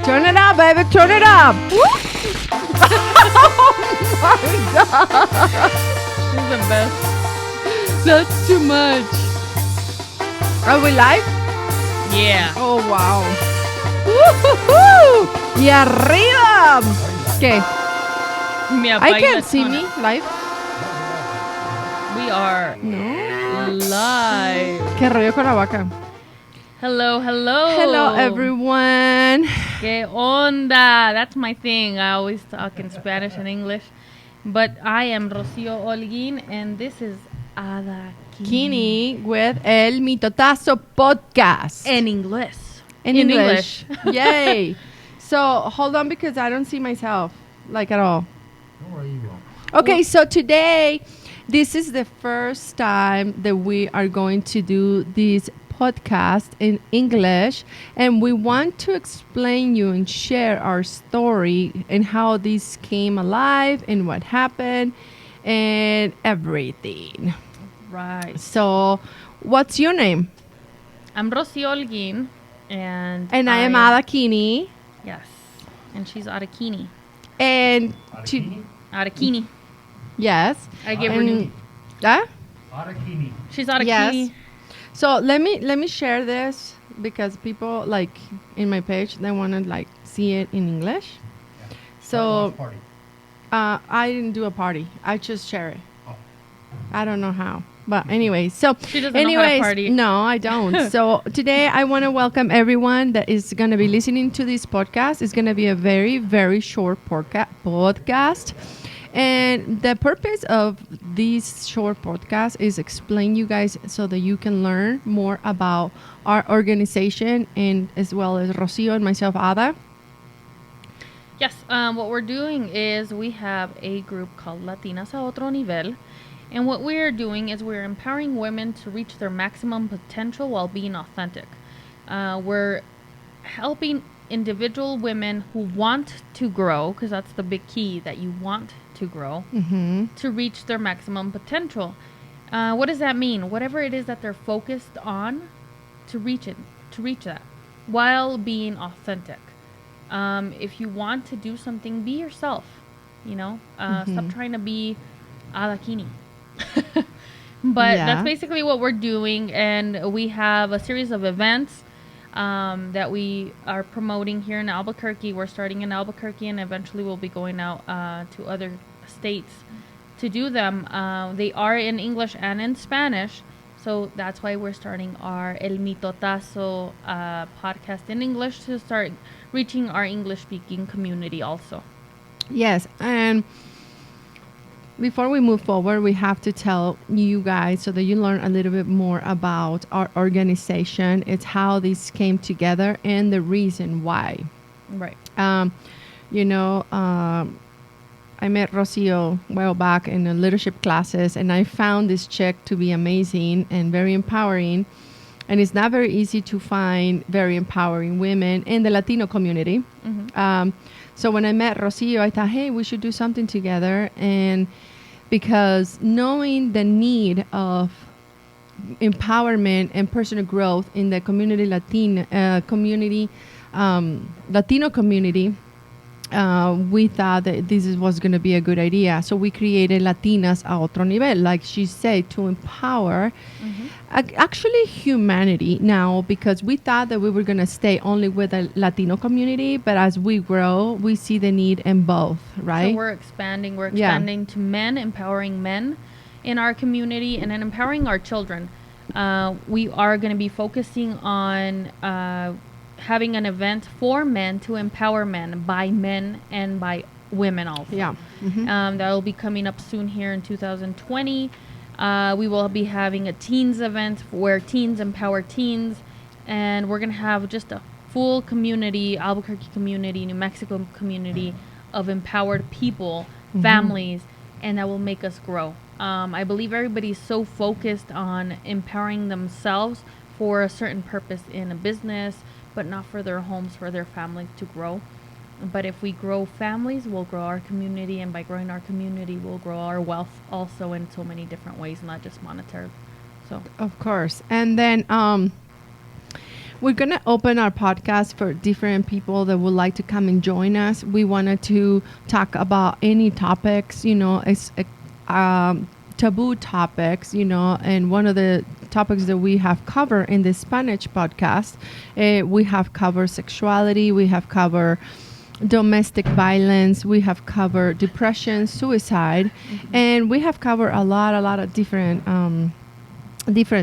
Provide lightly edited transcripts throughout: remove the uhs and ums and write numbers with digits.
Turn it up, baby. Turn it up. Oh my God. She's the best. That's too much. Are we live? Yeah. Oh, wow. Woo-hoo-hoo. Y arriba. ¿Qué? I can't see me live. We are live. ¿Qué rollo con la vaca? Hello, hello. Hello, everyone. ¿Qué onda? That's my thing. I always talk in Spanish and English. But I am Rocío Holguín, and this is Ada Kini with El Mitotazo Podcast. In English. In English. Yay. So, hold on because I don't see myself, like, at all. Don't worry, you won't. Okay, so today, this is the first time that we are going to do this podcast in English, and we want to explain you and share our story and how this came alive and what happened and everything. Right. So, what's your name? I'm Rocío Holguín, and I am Ada Kini. Yes. And she's Arakini. And Arakini. yes. I gave her new. Arakini. She's Arakini. Yes. So let me share this because people like in my page they want to like see it in English. Yeah. So Party. I didn't do a party. I just share it. Oh. I don't know how. But anyway, so She doesn't know how to party. No, I don't. So today I want to welcome everyone that is going to be listening to this podcast. It's going to be a very, very short podcast. And the purpose of this short podcast is explain you guys so that you can learn more about our organization and as well as Rocío and myself, Ada. Yes, what we're doing is we have a group called Latinas a Otro Nivel. And what we're doing is we're empowering women to reach their maximum potential while being authentic. We're helping individual women who want to grow, because that's the big key, that you want to grow, to reach their maximum potential. What does that mean? Whatever it is that they're focused on, to reach that, while being authentic. If you want to do something, be yourself, stop trying to be Alakini. But that's basically what we're doing, and we have a series of events that we are promoting here in Albuquerque. We're starting in Albuquerque, and eventually we'll be going out to other states to do them. They are in English and in Spanish, so that's why we're starting our El Mitotazo podcast in English to start reaching our English-speaking community also. Yes, and before we move forward, we have to tell you guys so that you learn a little bit more about our organization. It's how this came together and the reason why. Right. I met Rocío a while back in the leadership classes, and I found this chick to be amazing and very empowering. And it's not very easy to find very empowering women in the Latino community. So when I met Rocío, I thought, hey, we should do something together. And because knowing the need of empowerment and personal growth in the Latino community, we thought that this was going to be a good idea. So we created Latinas a Otro Nivel, like she said, to empower actually humanity now, because we thought that we were going to stay only with the Latino community, but as we grow, we see the need in both, right? So we're expanding to men, empowering men in our community, and then empowering our children. We are going to be focusing on having an event for men to empower men by men and by women also. Yeah. That will be coming up soon here in 2020. We will be having a teens event where teens empower teens, and we're going to have just a full community, Albuquerque community, New Mexico community of empowered people, families, and that will make us grow. I believe everybody's so focused on empowering themselves for a certain purpose in a business, but not for their homes, for their family to grow. But if we grow families, we'll grow our community, and by growing our community, we'll grow our wealth also in so many different ways, not just monetary. So, of course. And then we're going to open our podcast for different people that would like to come and join us. We wanted to talk about any topics, it's taboo topics, and one of the topics that we have covered in the Spanish podcast, we have covered sexuality, we have covered domestic violence, we have covered depression, suicide, and we have covered a lot of different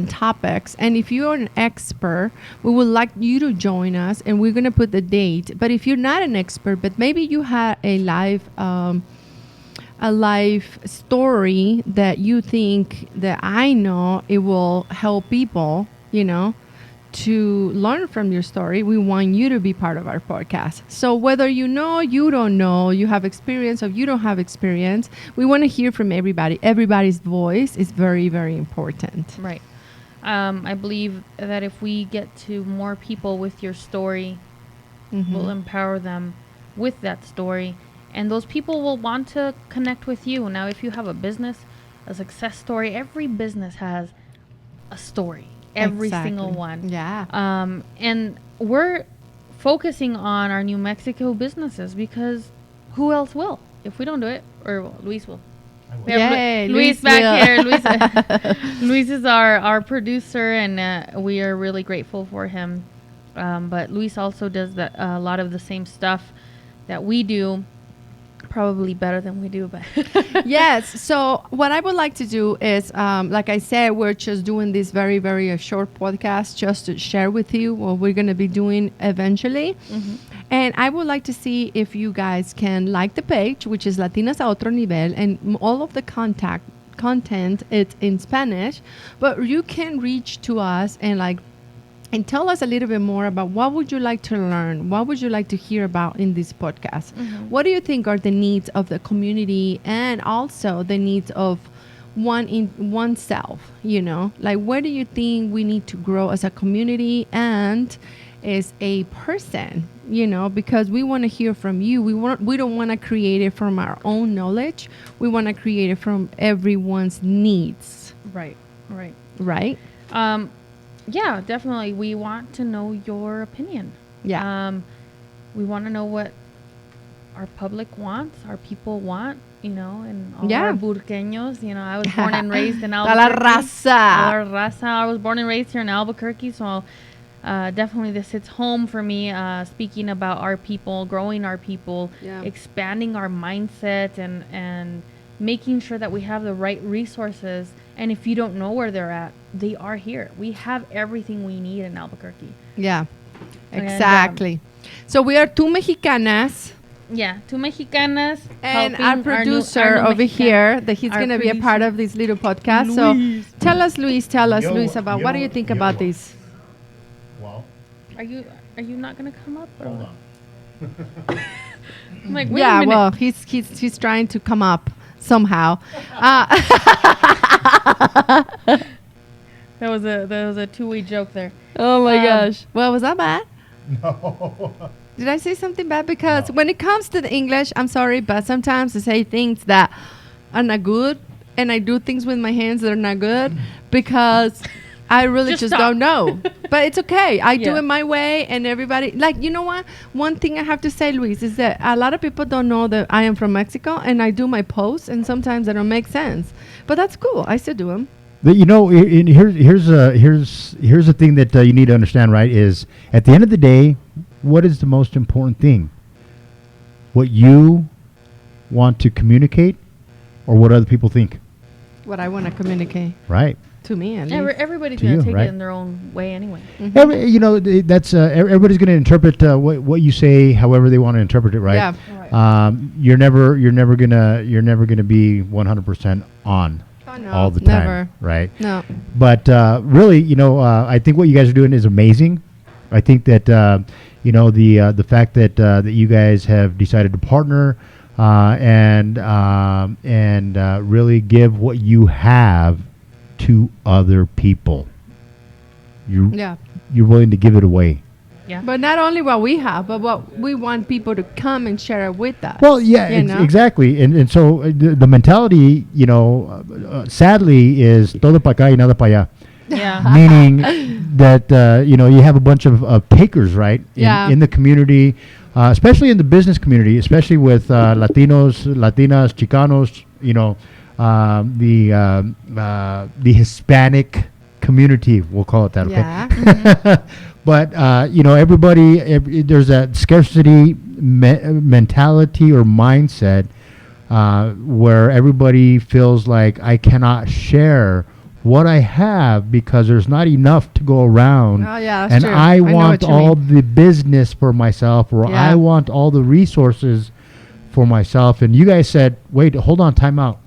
topics. And if you're an expert, we would like you to join us, and we're going to put the date. But if you're not an expert, but maybe you had a life story that you think that I know it will help people, to learn from your story, we want you to be part of our podcast. So whether you don't know, you have experience or you don't have experience, we want to hear from everybody. Everybody's voice is very, very important. Right. I believe that if we get to more people with your story, we'll empower them with that story. And those people will want to connect with you. Now, if you have a business, a success story, every business has a story. Every single one. Yeah. And we're focusing on our New Mexico businesses because who else will? If we don't do it, or Luis will. We have Yay, Luis Luis back will. here. Luis is our producer, and we are really grateful for him. But Luis also does a lot of the same stuff that we do. Probably better than we do, but Yes. So what I would like to do is, like I said, we're just doing this very, very short podcast just to share with you what we're going to be doing eventually. And I would like to see if you guys can like the page, which is Latinas a Otro Nivel, and all of the content it's in Spanish, but you can reach to us and tell us a little bit more about what would you like to learn? What would you like to hear about in this podcast? What do you think are the needs of the community and also the needs of oneself? Like where do you think we need to grow as a community and as a person? Because we want to hear from you. We don't want to create it from our own knowledge. We want to create it from everyone's needs. right. Right? Yeah, definitely. We want to know your opinion. Yeah. We want to know what our public wants, our people want, and all our burqueños. I was born and raised in Albuquerque. La raza. La raza. I was born and raised here in Albuquerque, so definitely this hits home for me, speaking about our people, growing our people, expanding our mindset, and making sure that we have the right resources. And if you don't know where they're at, they are here. We have everything we need in Albuquerque. Yeah, exactly. So we are two Mexicanas. Yeah, two Mexicanas. And our producer our new over here, that he's going to be a part of this little podcast. Luis. So tell us, Luis, about what do you Yo, think yo. about this? Well, Are you not gonna come up? Or? hold on. I'm like, wait a Yeah, minute. well, he's trying to come up somehow. That was a two-way joke there. Oh my gosh. Well, was that bad? No. Did I say something bad? Because when it comes to the English, I'm sorry, but sometimes I say things that are not good, and I do things with my hands that are not good because I really just stop. don't know. But it's okay. I do Yeah. it my way, and everybody, you know what? One thing I have to say, Luis, is that a lot of people don't know that I am from Mexico, and I do my posts, and sometimes they don't make sense. But that's cool. I still do them. Here's the thing that you need to understand, right? Is at the end of the day, what is the most important thing? What you want to communicate, or what other people think? What I want to communicate Right. to me, at least. Everybody's To gonna you, take right? it in their own way anyway. That's everybody's going to interpret what you say however they want to interpret it, right? Yeah. Right. You're never gonna be 100% on Oh, no, all the time, never. right? No. But really, I think what you guys are doing is amazing. I think that the fact that you guys have decided to partner and really give what you have to other people. Yeah. You're willing to give it away. Yeah. But not only what we have, but what we want people to come and share it with us. Well, yeah, you know? exactly. And so the mentality, sadly, is todo para acá y nada para allá. Yeah. Meaning that you have a bunch of takers, right? Yeah. In the community, especially in the business community, especially with Latinos, Latinas, Chicanos. The Hispanic community, we'll call it that. Okay. Yeah. But everybody, there's a scarcity mentality or mindset where everybody feels like I cannot share what I have because there's not enough to go around. Oh, yeah, that's And true. I know want what you all mean. the business for myself, or Yeah. I want all the resources for myself. And you guys said, wait, hold on, time out.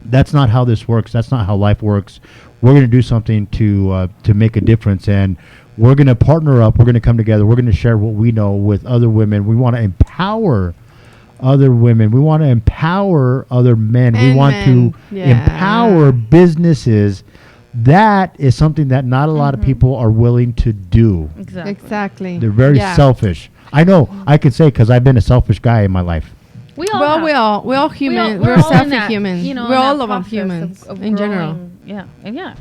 That's not how this works. That's not how life works. We're going to do something to make a difference, and we're going to partner up. We're going to come together. We're going to share what we know with other women. We want to empower other women. We want to empower other men. We And want men. to Yeah. empower businesses. That is something that not a lot of people are willing to do. Exactly. Exactly. They're very Yeah. selfish. I know. I could say because I've been a selfish guy in my life. We all Well, have. we're all human. we're We're all in selfish that, humans. you know, We're in all that of them process humans of in general. growing. Yeah, and yeah,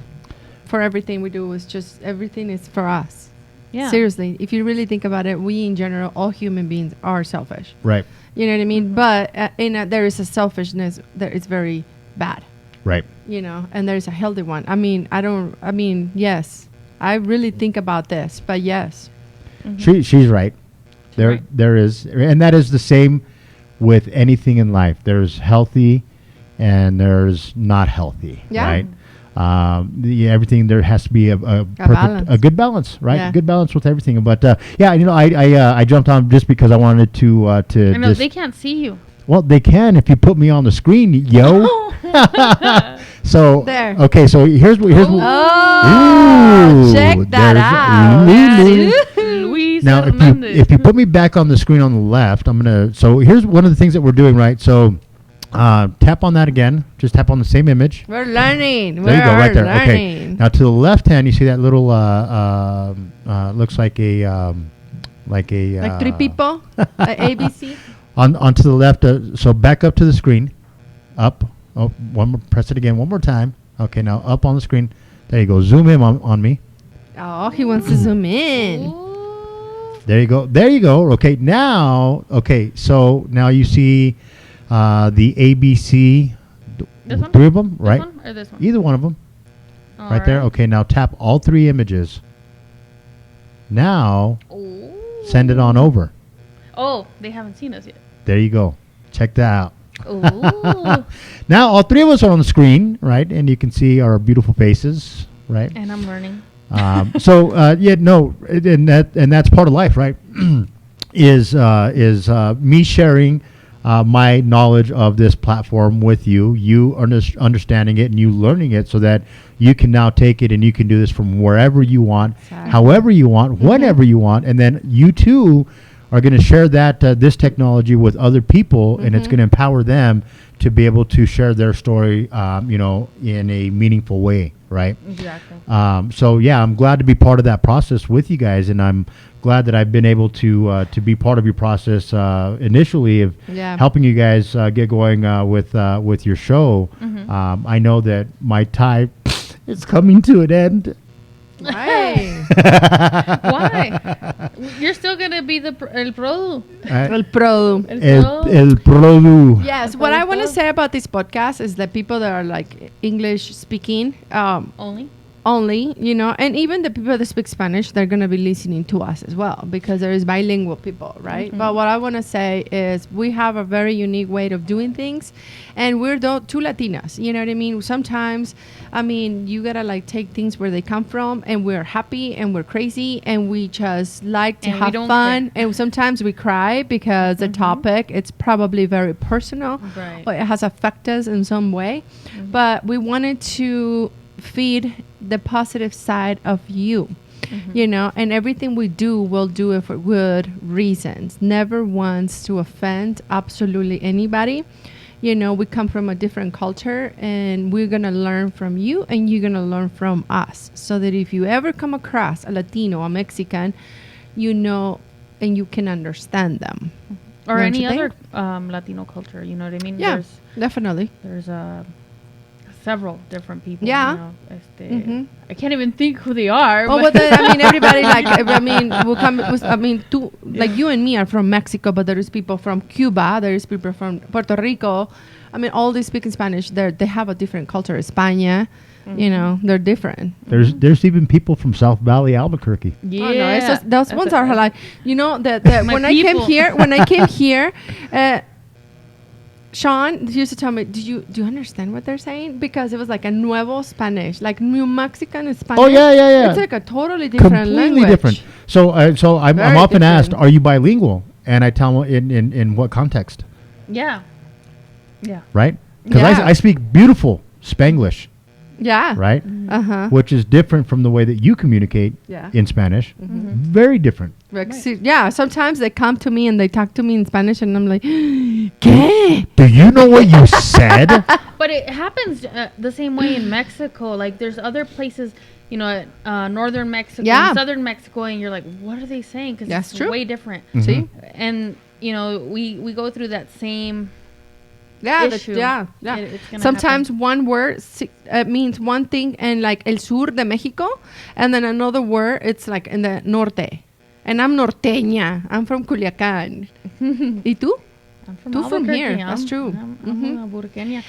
For everything we do is just everything is for us. yeah. Seriously, if you really think about it, we in general, all human beings are selfish. Right. You know what I mean? But there is a selfishness that is very bad. Right. And there's a healthy one. Yes, I really think about this, but yes. She's right. Right. There is, and that is the same with anything in life. There's healthy, and there's not healthy. Yeah. Right. Everything there has to be a balance. a good balance, right? Yeah. Good balance with everything. But I jumped on just because I wanted to I know just, they can't see you. well, they can if you put me on the screen, yo. So There. okay, so here's Oh, Ooh, check that there's out. Lulu. Luis Now, Hernandez. if you put me back on the screen on the left, I'm gonna. So here's one of the things that we're doing, right? So tap on that again. Just tap on the same image. We're learning. There you go, right there. Learning. Okay. Now to the left hand, you see that little looks like a Like three people? ABC? onto the left. So back up to the screen. Up. Oh, one more. Press it again. One more time. Okay. Now up on the screen. There you go. Zoom in on me. Oh, he wants to zoom in. Ooh. There you go. There you go. Okay. Now. Okay. So now you see the ABC. This one? Three of them, This right? one or this one? Either one of them. All Right there. Okay. Now tap all three images. Now Ooh. send it on over. Oh, they haven't seen us yet. There you go. Check that out. Ooh. Now all three of us are on the screen, right? And you can see our beautiful faces, right? And I'm learning. And that's part of life, right? is me sharing my knowledge of this platform with you understanding it and you learning it, so that you can now take it and you can do this from wherever you want, Exactly. however you want, whenever you want, and then you too are going to share that this technology with other people, and it's going to empower them to be able to share their story, in a meaningful way, right? Exactly. So yeah, I'm glad to be part of that process with you guys, and I'm glad that I've been able to be part of your process initially of Yeah. helping you guys get going with your show. I know that my time is coming to an end. Right. Why? You're still gonna be el pro. El pro. El produ. Yes, what I want to say about this podcast is that people that are like English speaking Only. only, and even the people that speak Spanish, they're going to be listening to us as well, because there is bilingual people, right? But what I want to say is we have a very unique way of doing things, and we're two Latinas, you know what I mean? Sometimes, you got to like take things where they come from, and we're happy and we're crazy and we just like to And we have don't fun. And sometimes we cry because the topic, it's probably very personal, Right. or it has affected us in some way. But we wanted to feed the positive side of you, and everything we do, we'll do it for good reasons, never wants to offend absolutely anybody. We come from a different culture, and we're going to learn from you, and you're going to learn from us, so that if you ever come across a Latino, a Mexican, and you can understand them. Or Don't any you think? other Latino culture, you know what I mean? Yeah, definitely. There's several different people. Yeah. You know, I can't even think who they are. Oh, but I mean, everybody will come. Like you and me are from Mexico, but there is people from Cuba. There is people from Puerto Rico. I mean, all they speak in Spanish. They have a different culture. España, you know, they're different. There's even people from South Valley, Albuquerque. yeah, Oh, no, it's just, those ones are like, you know, My when I came people. here, Sean used to tell me, do you understand what they're saying? Because it was like a nuevo Spanish, like New Mexican Spanish. Oh yeah. It's like a totally different Completely language. different. So I'm Very often asked, different. are you bilingual? And I tell them in what context, Yeah. Yeah. right? Because Yeah. I speak beautiful Spanglish, Yeah. right? Uh-huh. Which is different from the way that you communicate Yeah. in Spanish. Very different. Like, yeah, sometimes they come to me and they talk to me in Spanish and I'm like, ¿qué? Do you know what you said? But it happens the same way in Mexico. Like, there's other places, you know, northern Mexico, Yeah. and southern Mexico, and you're like, what are they saying? Because That's it's true. way different. See? And, you know, we go through that same Yeah, issue. yeah. It's gonna Sometimes one word means one thing in like el sur de Mexico, and then another word it's like in the norte. And I'm norteña. I'm from Culiacán. ¿Y tú? I'm from Tú from Albuquerque. here, that's true. I'm a Albuquerqueña.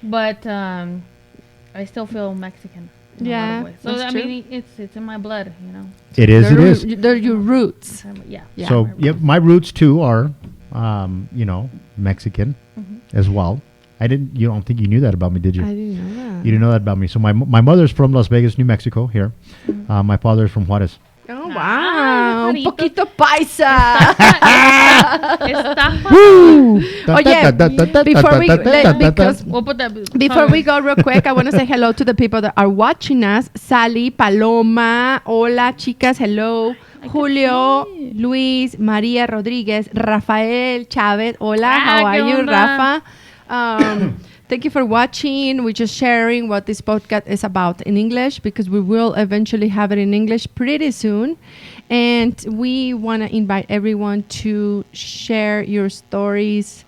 But I still feel Mexican. In a lot Yeah, of ways. So that's I true. mean, it's in my blood, you know. It is. They're your roots. Yeah. Yeah. So my roots too are, you know, Mexican as well. You don't think you knew that about me, did you? I didn't know that. You didn't know that about me. So my mother's from Las Vegas, New Mexico, here. My father's from Juarez. Oh, Ah, wow. Un Juanito. poquito paisa. Está Woo! Oye, before we because We'll put that. before we go real quick, I want to say hello to the people that are watching us. Sally, Paloma, hola chicas, hello. Julio, Luis, María Rodríguez, Rafael Chávez, hola, how are ¿qué you, onda? Rafa? Thank you for watching. We're just sharing what this podcast is about in English because we will eventually have it in English pretty soon. And we want to invite everyone to share your stories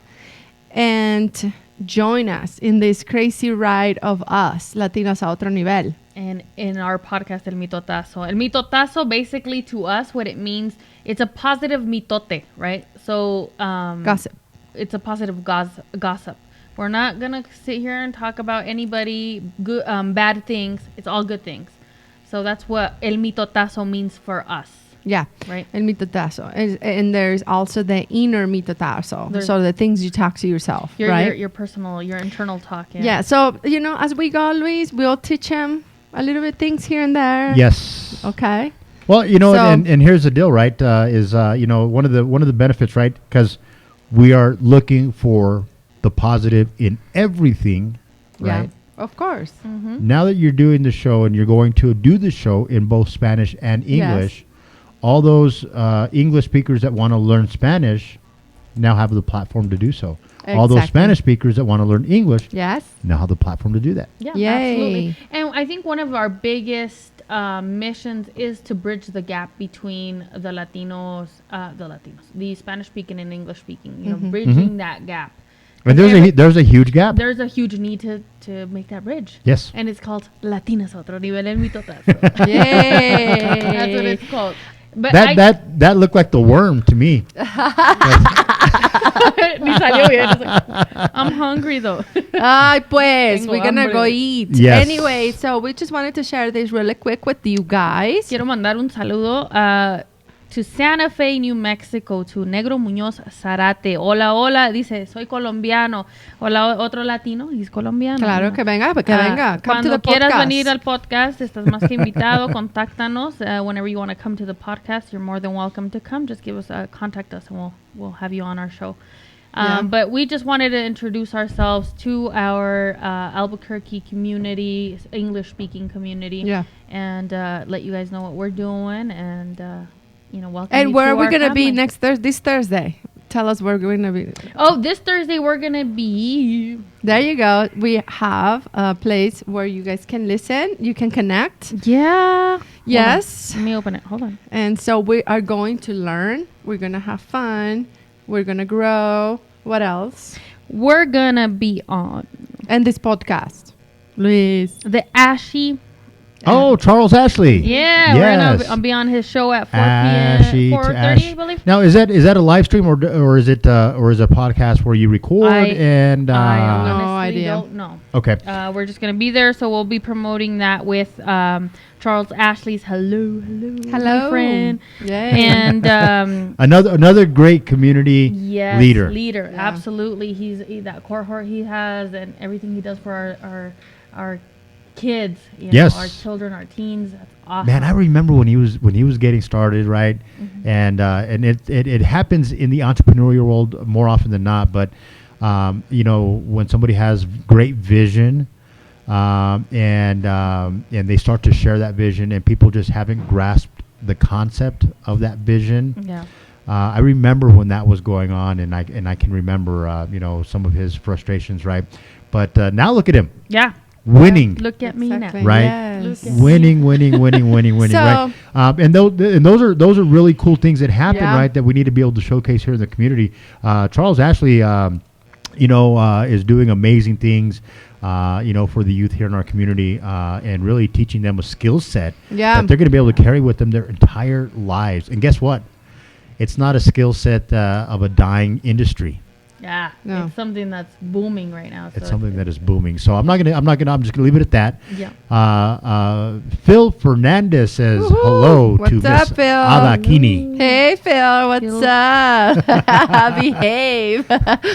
and join us in this crazy ride of us, Latinas a otro nivel. And in our podcast, El Mitotazo. El Mitotazo, basically to us, what it means, it's a positive mitote, right? So, Gossip. It's a positive gossip. We're not going to sit here and talk about anybody, good, bad things. It's all good things. So that's what El Mitotazo means for us. Yeah. Right. El mitotazo. And there's also the inner mitotazo. So the things you talk to yourself, right? Your personal, your internal talk. Yeah. So, you know, as we go, Luis, we'll teach him a little bit things here and there. Yes. Okay. Well, you know, So- and here's the deal, right? You know, one of the benefits, right? Because we are looking for the positive in everything, right? Yeah. Of course. Now that you're doing the show and you're going to do the show in both Spanish and English, all those English speakers that want to learn Spanish now have the platform to do so. All those Exactly. Spanish speakers that want to learn English Yes. now have the platform to do that. Yeah, Yay. absolutely. And I think one of our biggest missions is to bridge the gap between the Latinos, the Spanish speaking and English speaking. You know, bridging that gap. And there's a huge gap. There's a huge need to make that bridge. Yes. And it's called Latinas a otro nivel, el mitotazo. Yay. That's what it's called. But That looked like the worm to me. Ni salió bien. It's like, I'm hungry though. Ay, pues, Tengo we're gonna go hambre. eat. Yes. Anyway, so we just wanted to share this really quick with you guys. Quiero mandar un saludo to Santa Fe, New Mexico, to Negro Muñoz Zarate. Hola, hola. Dice, soy colombiano. Hola, otro latino. He's colombiano. Claro, que venga, que venga. Come to Cuando the quieras podcast. venir al podcast, estás más que invitado. Contáctanos. Whenever you want to come to the podcast, you're more than welcome to come. Just give us contact us, and we'll have you on our show. Yeah. But we just wanted to introduce ourselves to our Albuquerque community, English-speaking community, Yeah. and let you guys know what we're doing, and welcome. And you where to are we our gonna be family. this Thursday? Tell us where we're gonna be. Oh, this Thursday we're gonna be. There you go. We have a place where you guys can listen. You can connect. Yeah. Yes. Let me open it. Hold on. And so we are going to learn. We're gonna have fun. We're gonna grow. What else? We're gonna be on. And this podcast. Luis. The Ashy. Oh, Charles Ashley. Yeah, Yes. we're gonna be on his show at 4 Ashy p.m. to 4:30, Ash. I believe. Now, is that a live stream or is it a podcast where you record and? I No honestly idea. don't know. Okay. We're just gonna be there, so we'll be promoting that with Charles Ashley's hello, my friend, Yay. and Another great community yes, leader. leader, Yeah. absolutely. That cohort he has and everything he does for our kids, Yes. our children, our teens. That's awesome. Man, I remember when he was getting started, right? Mm-hmm. And it happens in the entrepreneurial world more often than not. But when somebody has great vision, and they start to share that vision, and people just haven't grasped the concept of that vision. Yeah. I remember when that was going on, and I can remember some of his frustrations, right? But now look at him, Yeah. winning. Look at me Exactly. now. Right. Yes. Look at Winning, right? So- And those are really cool things that happen, Yeah. right? That we need to be able to showcase here in the community. Charles Ashley, is doing amazing things, for the youth here in our community, and really teaching them a skill set Yeah. that they're going to be able to carry with them their entire lives. And guess what? It's not a skill set of a dying industry. Yeah. No. It's something that's booming right now. It's so something that is booming. So I'm just gonna leave it at that. Yeah. Phil Fernandez says Woohoo! hello What's to up, Miss Phil? Adakini. Hey Phil, what's Phil. up? Behave.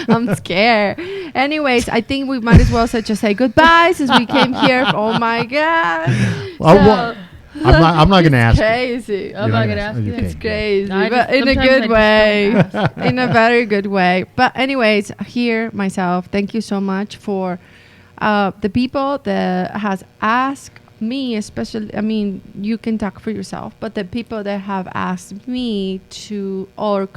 I'm scared. Anyways, I think we might as well just say goodbye since we came here. Oh my god. I'm not gonna ask. Crazy. I'm not gonna ask you. It's crazy, I but just- in a sometimes I good just way. don't ask. In a very good way. But anyways, here myself, thank you so much for the people that has asked me, especially. I mean, you can talk for yourself, but the people that have asked me to or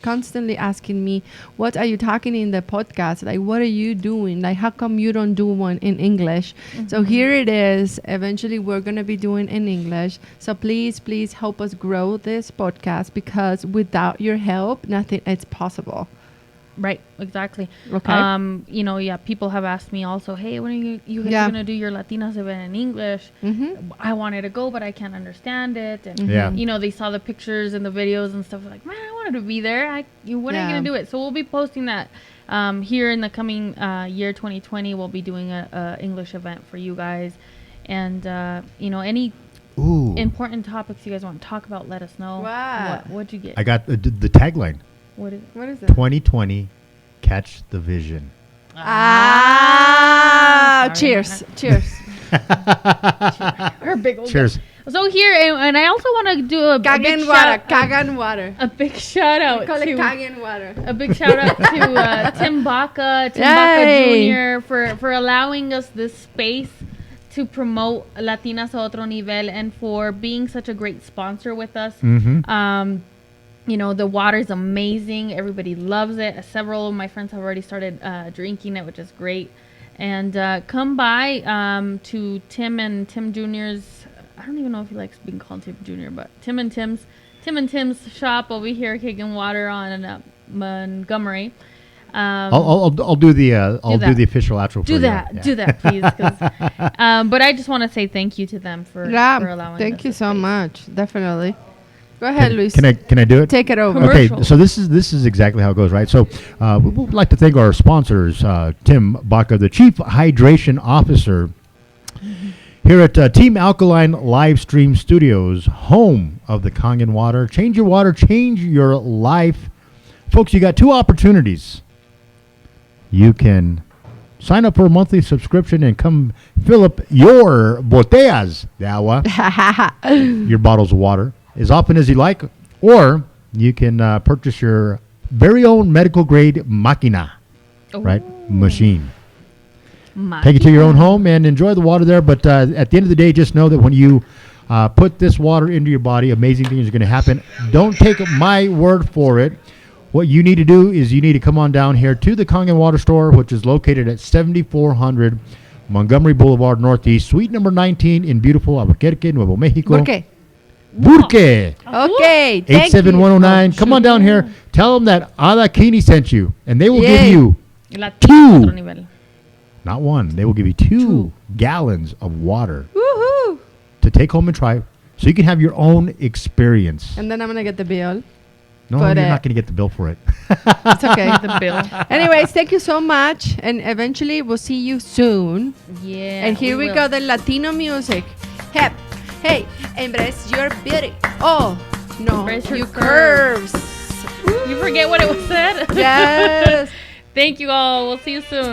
constantly asking me, what are you talking in the podcast? Like, what are you doing? Like, how come you don't do one in English? So here it is. Eventually, we're going to be doing in English. So please help us grow this podcast, because without your help, nothing is possible. Right, exactly. Okay. People have asked me also, hey, when are you guys Yeah. going to do your Latinas event in English? Mm-hmm. I wanted to go, but I can't understand it. And, Yeah. they saw the pictures and the videos and stuff. Like, man, I wanted to be there. When are you Yeah. going to do it? So we'll be posting that here in the coming year, 2020. We'll be doing a English event for you guys. And, any Ooh, important topics you guys want to talk about, let us know. Wow. What'd you get? I got the tagline: What is What is it? 2020, catch the vision. Ah! Sorry. Cheers. Cheers. Her big old Cheers. So here, and I also want to do a big Kagan water. shout, Kagan water. a big shout out Call it to Kagan water. a big shout out to Tim Baca Yay. Jr. for allowing us this space to promote Latinas a Otro Nivel, and for being such a great sponsor with us. Mm-hmm. The water is amazing. Everybody loves it. Several of my friends have already started drinking it, which is great. And come by to Tim and Tim Jr.'s. I don't even know if he likes being called Tim Jr., but Tim and Tim's shop over here, kicking water on Montgomery. I'll do the that. official outro. Do for that, you. do that, please. 'Cause, but I just want to say thank you to them for allowing. Thank us you this so space. much. Definitely. Go ahead, Luis. Can I do it? Take it over. Okay, Commercial. so this is exactly how it goes, right? So we would like to thank our sponsors, Tim Baca, the Chief Hydration Officer here at Team Alkaline Livestream Studios, home of the Kangen Water. Change your water, change your life. Folks, you got two opportunities. You can sign up for a monthly subscription and come fill up your botellas de agua, your bottles of water, as often as you like, or you can purchase your very own medical grade máquina, right? Machine. Take it to your own home and enjoy the water there. But at the end of the day, just know that when you put this water into your body, amazing things are going to happen. Don't take my word for it. What you need to do is you need to come on down here to the Kangen Water Store, which is located at 7400 Montgomery Boulevard Northeast, suite number 19 in beautiful Albuquerque, Nuevo Mexico. ¿Por qué? Burque. Okay. Thank you. 87109. Come on down here. Tell them that Adakini sent you, and they will give Yay. you Latinas a Otro Two. Nivel. not one. They will give you two gallons of water Woohoo! to take home and try, so you can have your own experience. And then I'm gonna get the bill. No, but, you're not going to get the bill for it. It's okay. The bill. Anyways, thank you so much, and eventually we'll see you soon. Yeah. And here we will. go, the Latino music. Hep, hey, embrace your beauty. Oh, no, Embrace your you curves. curves. You forget what it was said? Yes. Thank you all. We'll see you soon.